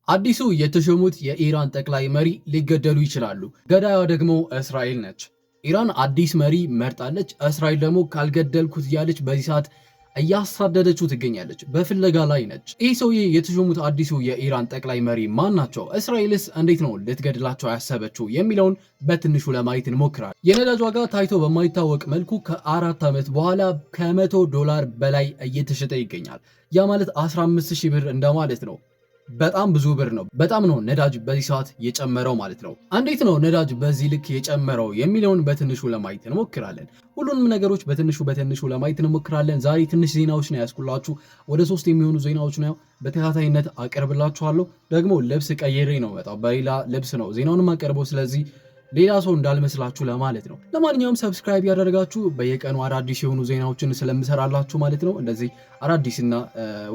አዲሱ የተሾሙት የኢራን ጠቅላይ መሪ ሊገደሉ ይችላሉ። ገዳዩዋ ደግሞ እስራኤል ነች። ኢራን አዲስ መሪ መርጣለች። እስራኤል ደግሞ ካልገደልኩት እያለች በዚህ ሰዓት እያሳደደችው ትገኛለች። በፍለጋ ላይ ነች። ይህ ሰውዬ የተሾሙት አዲሱ የኢራን ጠቅላይ መሪ ማን ናቸው? እስራኤልስ እንዴት ነው ልትገድላቸው ያሰበችው የሚለውን በትንሹ ለማየት እንሞክራለን። የነዳጅ ዋጋ ታይቶ በማይታወቅ መልኩ ከ4 ዓመት በኋላ $100 በላይ እየተሸጠ ይገኛል። ያ ማለት 15,000 ብር እንደማለት ነው። በጣም ብዙ ብር ነው። በጣም ነው ነዳጅ በዚህ ሰዓት የጨመረው ማለት ነው። እንዴት ነው ነዳጅ በዚህ ልክ የጨመረው የሚለውን በትንሹ ለማየት እንሞክራለን። ሁሉንም ነገሮች በትንሹ ለማየት እንሞክራለን። ዛሬ ትንሽ ዜናዎች ነው ያስኩላችሁ። ወደ 3 የሚሆኑ ዜናዎች ነው በተከታታይነት አቀርብላችኋለሁ። ደግሞ ልብስ ቀይሬ ነው መጣው፣ በሌላ ልብስ ነው ዜናውንም አቀርበው። ስለዚህ ሌላ ሰው እንዳልመስላችሁ ለማለት ነው። ለማንኛውም ሰብስክራይብ ያደረጋችሁ በየቀኑ አዳዲስ የሆኑ ዜናዎችን ስለምሰራላችሁ ማለት ነው። እንደዚህ አዳዲስና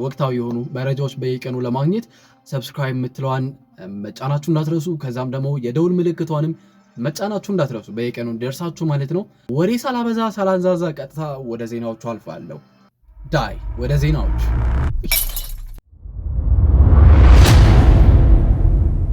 ወቅታዊ የሆኑ መረጃዎች በየቀኑ ለማግኘት ሰብስክራይብ የምትለዋን መጫናችሁ እንዳትረሱ። ከዛም ደግሞ የደውል ምልክቷንም መጫናችሁ እንዳትረሱ በየቀኑ ደርሳችሁ ማለት ነው። ወሬ ሳላበዛ ሳላንዛዛ ቀጥታ ወደ ዜናዎቹ አልፋለሁ። ዳይ ወደ ዜናዎች።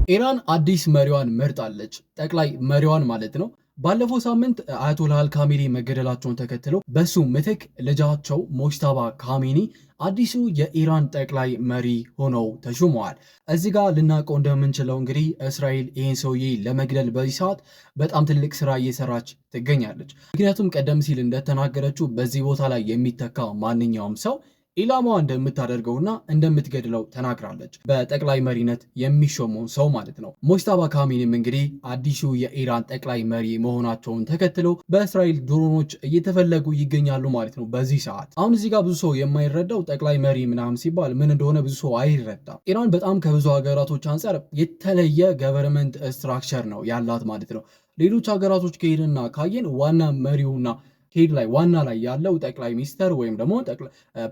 ኢራን አዲስ መሪዋን መርጣለች። ጠቅላይ መሪዋን ማለት ነው። ባለፈው ሳምንት አያቶላህ አልካሜኒ መገደላቸውን ተከትሎ በሱ ምትክ ልጃቸው ሞጅተባ ካሜኒ አዲሱ የኢራን ጠቅላይ መሪ ሆነው ተሹመዋል። እዚህ ጋር ልናውቀው እንደምንችለው እንግዲህ እስራኤል ይህን ሰውዬ ለመግደል በዚህ ሰዓት በጣም ትልቅ ስራ እየሰራች ትገኛለች። ምክንያቱም ቀደም ሲል እንደተናገረችው በዚህ ቦታ ላይ የሚተካ ማንኛውም ሰው ኢላማዋ እንደምታደርገውና እንደምትገድለው ተናግራለች። በጠቅላይ መሪነት የሚሾመው ሰው ማለት ነው። ሞጅተባ ካሜኒም እንግዲህ አዲሱ የኢራን ጠቅላይ መሪ መሆናቸውን ተከትለው በእስራኤል ድሮኖች እየተፈለጉ ይገኛሉ ማለት ነው በዚህ ሰዓት። አሁን እዚህ ጋር ብዙ ሰው የማይረዳው ጠቅላይ መሪ ምናምን ሲባል ምን እንደሆነ ብዙ ሰው አይረዳም። ኢራን በጣም ከብዙ ሀገራቶች አንጻር የተለየ ገቨርንመንት ስትራክቸር ነው ያላት ማለት ነው። ሌሎች ሀገራቶች ከሄድና ካየን ዋና መሪውና ሄድ ላይ ዋና ላይ ያለው ጠቅላይ ሚኒስተር ወይም ደግሞ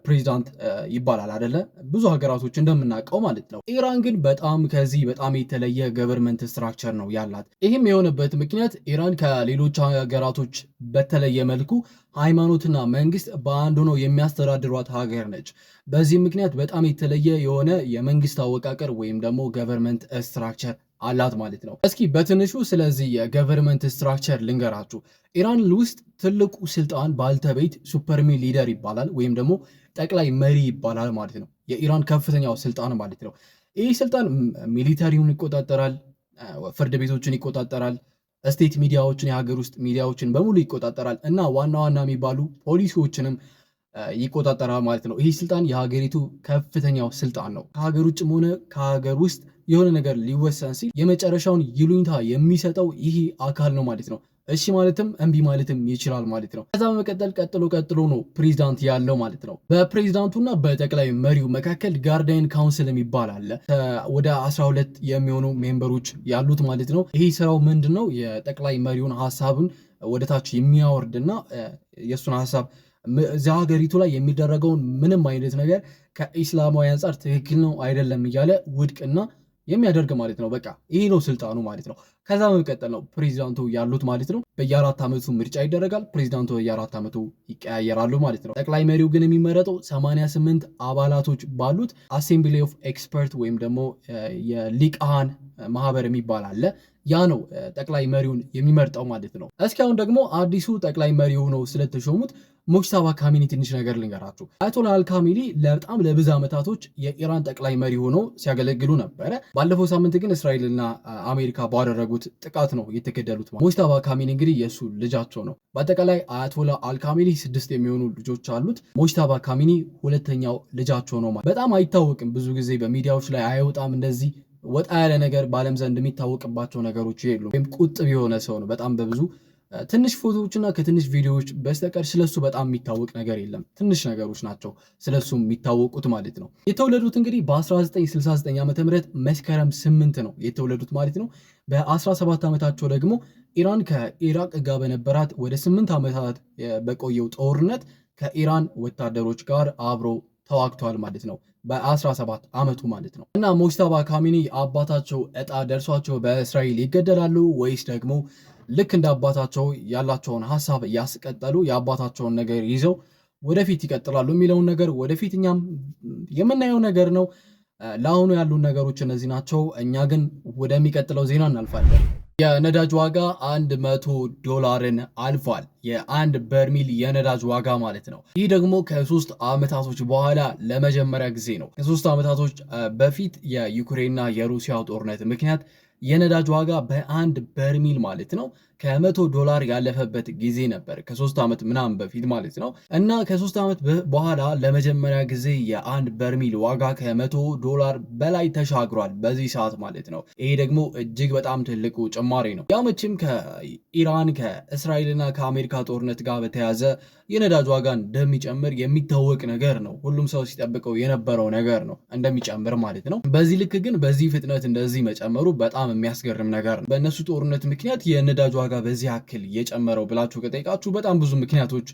ፕሬዚዳንት ይባላል አይደለ? ብዙ ሀገራቶች እንደምናውቀው ማለት ነው። ኢራን ግን ከዚህ በጣም የተለየ ገቨርንመንት ስትራክቸር ነው ያላት። ይህም የሆነበት ምክንያት ኢራን ከሌሎች ሀገራቶች በተለየ መልኩ ሃይማኖትና መንግስት በአንድ ሆነው የሚያስተዳድሯት ሀገር ነች። በዚህ ምክንያት በጣም የተለየ የሆነ የመንግስት አወቃቀር ወይም ደግሞ ገቨርንመንት ስትራክቸር አላት ማለት ነው። እስኪ በትንሹ ስለዚህ የገቨርንመንት ስትራክቸር ልንገራችሁ። ኢራን ውስጥ ትልቁ ስልጣን ባልተቤት ሱፐርሚ ሊደር ይባላል ወይም ደግሞ ጠቅላይ መሪ ይባላል ማለት ነው። የኢራን ከፍተኛው ስልጣን ማለት ነው። ይህ ስልጣን ሚሊተሪውን ይቆጣጠራል፣ ፍርድ ቤቶችን ይቆጣጠራል፣ ስቴት ሚዲያዎችን፣ የሀገር ውስጥ ሚዲያዎችን በሙሉ ይቆጣጠራል እና ዋና ዋና የሚባሉ ፖሊሲዎችንም ይቆጣጠራል ማለት ነው። ይህ ስልጣን የሀገሪቱ ከፍተኛው ስልጣን ነው። ከሀገር ውጭም ሆነ ከሀገር ውስጥ የሆነ ነገር ሊወሰን ሲል የመጨረሻውን ይሉኝታ የሚሰጠው ይህ አካል ነው ማለት ነው። እሺ ማለትም እምቢ ማለትም ይችላል ማለት ነው። ከዛ በመቀጠል ቀጥሎ ነው ፕሬዚዳንት ያለው ማለት ነው። በፕሬዚዳንቱና በጠቅላይ መሪው መካከል ጋርዲያን ካውንስል የሚባል አለ። ወደ 12 የሚሆኑ ሜምበሮች ያሉት ማለት ነው። ይህ ስራው ምንድን ነው? የጠቅላይ መሪውን ሀሳብን ወደታች የሚያወርድና የእሱን ሀሳብ እዚያ ሀገሪቱ ላይ የሚደረገውን ምንም አይነት ነገር ከኢስላማዊ አንጻር ትክክል ነው አይደለም እያለ ውድቅና የሚያደርግ ማለት ነው። በቃ ይህ ነው ስልጣኑ ማለት ነው። ከዛ በመቀጠል ነው ፕሬዚዳንቱ ያሉት ማለት ነው። በየ4 ዓመቱ ምርጫ ይደረጋል። ፕሬዚዳንቱ በየ4 ዓመቱ ይቀያየራሉ ማለት ነው። ጠቅላይ መሪው ግን የሚመረጠው 88 አባላቶች ባሉት አሴምብሊ ኦፍ ኤክስፐርት ወይም ደግሞ የሊቃሃን ማህበር የሚባል አለ። ያ ነው ጠቅላይ መሪውን የሚመርጠው ማለት ነው። እስኪ አሁን ደግሞ አዲሱ ጠቅላይ መሪ ሆነው ስለተሾሙት ሞጅተባ ካሜኒ ትንሽ ነገር ልንገራችሁ። አያቶላህ አልካሜኒ በጣም ለብዙ ዓመታቶች የኢራን ጠቅላይ መሪ ሆነው ሲያገለግሉ ነበረ። ባለፈው ሳምንት ግን እስራኤልና አሜሪካ ባደረጉት ጥቃት ነው የተገደሉት። ሞጅተባ ካሜኒ እንግዲህ የእሱ ልጃቸው ነው። በአጠቃላይ አያቶላህ አልካሜኒ 6 የሚሆኑ ልጆች አሉት። ሞጅተባ ካሜኒ ሁለተኛው ልጃቸው ነው። በጣም አይታወቅም፣ ብዙ ጊዜ በሚዲያዎች ላይ አይወጣም። እንደዚህ ወጣ ያለ ነገር በዓለም ዘንድ የሚታወቅባቸው ነገሮች የሉም። ወይም ቁጥብ የሆነ ሰው ነው። በጣም በብዙ ትንሽ ፎቶዎችና ከትንሽ ቪዲዮዎች በስተቀር ስለሱ በጣም የሚታወቅ ነገር የለም። ትንሽ ነገሮች ናቸው ስለሱ የሚታወቁት ማለት ነው። የተወለዱት እንግዲህ በ1969 ዓ.ም መስከረም 8 ነው የተወለዱት ማለት ነው። በ17 ዓመታቸው ደግሞ ኢራን ከኢራቅ ጋር በነበራት ወደ 8 ዓመታት በቆየው ጦርነት ከኢራን ወታደሮች ጋር አብሮ ተዋግተዋል ማለት ነው። በ17 ዓመቱ ማለት ነው። እና ሞጅተባ ካሜኒ አባታቸው እጣ ደርሷቸው በእስራኤል ይገደላሉ ወይስ ደግሞ ልክ እንደ አባታቸው ያላቸውን ሀሳብ እያስቀጠሉ የአባታቸውን ነገር ይዘው ወደፊት ይቀጥላሉ የሚለውን ነገር ወደፊት እኛም የምናየው ነገር ነው። ለአሁኑ ያሉን ነገሮች እነዚህ ናቸው። እኛ ግን ወደሚቀጥለው ዜና እናልፋለን። የነዳጅ ዋጋ $100 አልፏል። የአንድ በርሚል የነዳጅ ዋጋ ማለት ነው። ይህ ደግሞ ከ3 ዓመታቶች በኋላ ለመጀመሪያ ጊዜ ነው። ከ3 ዓመታቶች በፊት የዩክሬንና የሩሲያ ጦርነት ምክንያት የነዳጅ ዋጋ በአንድ በርሚል ማለት ነው $100 ያለፈበት ጊዜ ነበር። ከ3 ዓመት ምናምን በፊት ማለት ነው። እና ከ3 ዓመት በኋላ ለመጀመሪያ ጊዜ የአንድ በርሚል ዋጋ $100 በላይ ተሻግሯል በዚህ ሰዓት ማለት ነው። ይሄ ደግሞ እጅግ በጣም ትልቁ ጭማሪ ነው። ያመችም ከኢራን ከእስራኤልና ከአሜሪካ ጦርነት ጋር በተያዘ የነዳጅ ዋጋ እንደሚጨምር የሚታወቅ ነገር ነው። ሁሉም ሰው ሲጠብቀው የነበረው ነገር ነው እንደሚጨምር ማለት ነው። በዚህ ልክ ግን በዚህ ፍጥነት እንደዚህ መጨመሩ በጣም የሚያስገርም ነገር ነው። በእነሱ ጦርነት ምክንያት የነዳጅ ዋጋ በዚህ ያክል የጨመረው ብላችሁ ከጠይቃችሁ በጣም ብዙ ምክንያቶች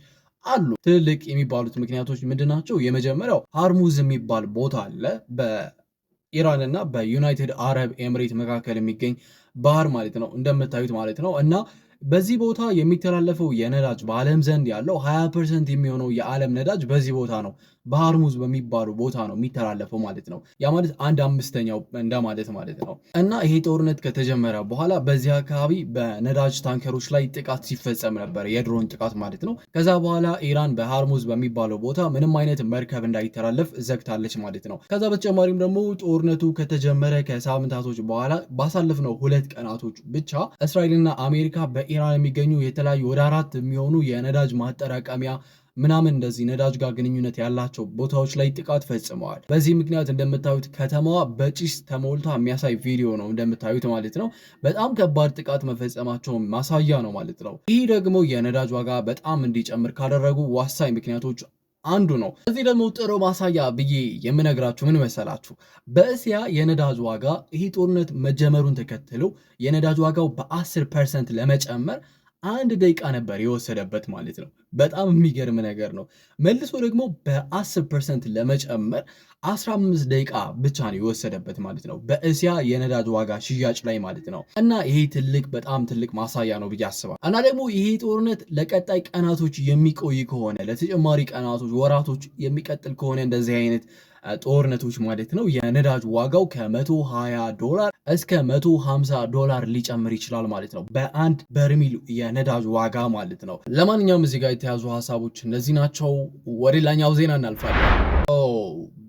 አሉ። ትልልቅ የሚባሉት ምክንያቶች ምንድናቸው? የመጀመሪያው ሃርሙዝ የሚባል ቦታ አለ በኢራንና በዩናይትድ አረብ ኤምሬት መካከል የሚገኝ ባህር ማለት ነው እንደምታዩት ማለት ነው። እና በዚህ ቦታ የሚተላለፈው የነዳጅ በዓለም ዘንድ ያለው 20% የሚሆነው የዓለም ነዳጅ በዚህ ቦታ ነው በሃርሙዝ በሚባሉ ቦታ ነው የሚተላለፈው ማለት ነው። ያ ማለት 1/5ኛው እንደማለት ማለት ነው። እና ይሄ ጦርነት ከተጀመረ በኋላ በዚህ አካባቢ በነዳጅ ታንከሮች ላይ ጥቃት ሲፈጸም ነበር፣ የድሮን ጥቃት ማለት ነው። ከዛ በኋላ ኢራን በሃርሙዝ በሚባለው ቦታ ምንም አይነት መርከብ እንዳይተላለፍ ዘግታለች ማለት ነው። ከዛ በተጨማሪም ደግሞ ጦርነቱ ከተጀመረ ከሳምንታቶች በኋላ ባሳለፍነው 2 ቀናቶች ብቻ እስራኤልና አሜሪካ በኢራን የሚገኙ የተለያዩ ወደ 4 የሚሆኑ የነዳጅ ማጠራቀሚያ ምናምን እንደዚህ ነዳጅ ጋር ግንኙነት ያላቸው ቦታዎች ላይ ጥቃት ፈጽመዋል። በዚህ ምክንያት እንደምታዩት ከተማዋ በጭስ ተሞልታ የሚያሳይ ቪዲዮ ነው እንደምታዩት ማለት ነው። በጣም ከባድ ጥቃት መፈጸማቸው ማሳያ ነው ማለት ነው። ይህ ደግሞ የነዳጅ ዋጋ በጣም እንዲጨምር ካደረጉ ዋሳኝ ምክንያቶች አንዱ ነው። እዚህ ደግሞ ጥሩ ማሳያ ብዬ የምነግራችሁ ምን መሰላችሁ? በእስያ የነዳጅ ዋጋ ይህ ጦርነት መጀመሩን ተከትሎ የነዳጅ ዋጋው በ10% ለመጨመር 1 ደቂቃ ነበር የወሰደበት ማለት ነው። በጣም የሚገርም ነገር ነው። መልሶ ደግሞ በ10% ለመጨመር 15 ደቂቃ ብቻ ነው የወሰደበት ማለት ነው፣ በእስያ የነዳጅ ዋጋ ሽያጭ ላይ ማለት ነው። እና ይሄ በጣም ትልቅ ማሳያ ነው ብዬ አስባለሁ። እና ደግሞ ይሄ ጦርነት ለቀጣይ ቀናቶች የሚቆይ ከሆነ ለተጨማሪ ቀናቶች፣ ወራቶች የሚቀጥል ከሆነ እንደዚህ አይነት ጦርነቶች ማለት ነው የነዳጅ ዋጋው $120 እስከ $150 ሊጨምር ይችላል ማለት ነው፣ በአንድ በርሚል የነዳጅ ዋጋ ማለት ነው። ለማንኛውም እዚህ ጋር የተያዙ ሀሳቦች እነዚህ ናቸው። ወደ ሌላኛው ዜና እናልፋለን።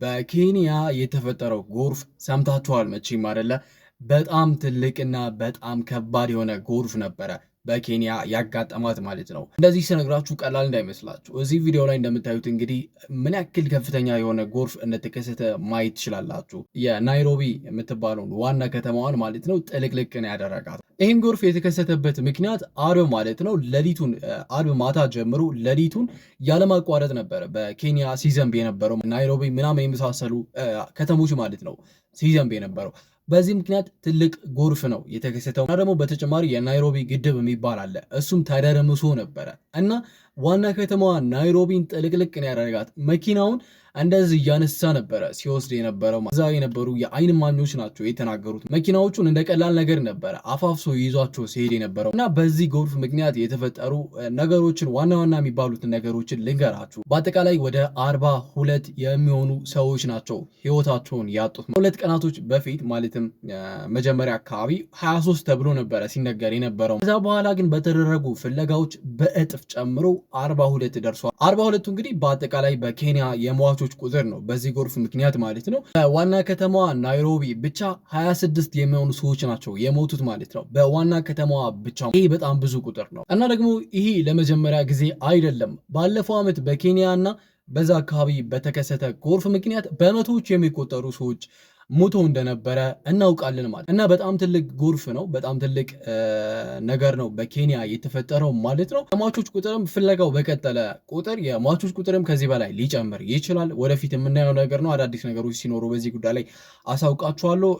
በኬንያ የተፈጠረው ጎርፍ ሰምታችኋል መቼም አይደለ? በጣም ትልቅና በጣም ከባድ የሆነ ጎርፍ ነበረ በኬንያ ያጋጠማት ማለት ነው። እንደዚህ ስነግራችሁ ቀላል እንዳይመስላችሁ። እዚህ ቪዲዮ ላይ እንደምታዩት እንግዲህ ምን ያክል ከፍተኛ የሆነ ጎርፍ እንደተከሰተ ማየት ትችላላችሁ። የናይሮቢ የምትባለውን ዋና ከተማዋን ማለት ነው ጥልቅልቅ ነው ያደረጋት። ይህም ጎርፍ የተከሰተበት ምክንያት አርብ ማለት ነው ሌሊቱን፣ አርብ ማታ ጀምሮ ሌሊቱን ያለማቋረጥ ነበረ በኬንያ ሲዘንብ የነበረው፣ ናይሮቢ ምናምን የመሳሰሉ ከተሞች ማለት ነው ሲዘንብ የነበረው። በዚህ ምክንያት ትልቅ ጎርፍ ነው የተከሰተው። እና ደግሞ በተጨማሪ የናይሮቢ ግድብ የሚባል አለ፣ እሱም ተደርምሶ ነበረ እና ዋና ከተማዋ ናይሮቢን ጥልቅልቅ ነው ያደረጋት። መኪናውን እንደዚህ እያነሳ ነበረ ሲወስድ የነበረው። እዛ የነበሩ የአይን ማኞች ናቸው የተናገሩት። መኪናዎቹን እንደ ቀላል ነገር ነበረ አፋፍሶ ይዟቸው ሲሄድ የነበረው። እና በዚህ ጎርፍ ምክንያት የተፈጠሩ ነገሮችን ዋና ዋና የሚባሉትን ነገሮችን ልንገራችሁ። በአጠቃላይ ወደ 42 የሚሆኑ ሰዎች ናቸው ህይወታቸውን ያጡት። 2 ቀናቶች በፊት ማለትም መጀመሪያ አካባቢ 23 ተብሎ ነበረ ሲነገር የነበረው። ከዛ በኋላ ግን በተደረጉ ፍለጋዎች በእጥፍ ጨምሮ 42 ደርሷል። 42ቱ እንግዲህ በአጠቃላይ በኬንያ የሟቾች ቁጥር ነው በዚህ ጎርፍ ምክንያት ማለት ነው። በዋና ከተማዋ ናይሮቢ ብቻ 26 የሚሆኑ ሰዎች ናቸው የሞቱት ማለት ነው፣ በዋና ከተማዋ ብቻ። ይሄ በጣም ብዙ ቁጥር ነው። እና ደግሞ ይሄ ለመጀመሪያ ጊዜ አይደለም። ባለፈው ዓመት በኬንያ እና በዛ አካባቢ በተከሰተ ጎርፍ ምክንያት በመቶዎች የሚቆጠሩ ሰዎች ሞቶ እንደነበረ እናውቃለን ማለት እና በጣም ትልቅ ጎርፍ ነው። በጣም ትልቅ ነገር ነው በኬንያ የተፈጠረው ማለት ነው። የሟቾች ቁጥርም ፍለጋው በቀጠለ ቁጥር የሟቾች ቁጥርም ከዚህ በላይ ሊጨምር ይችላል። ወደፊት የምናየው ነገር ነው። አዳዲስ ነገሮች ሲኖሩ በዚህ ጉዳይ ላይ አሳውቃችኋለሁ።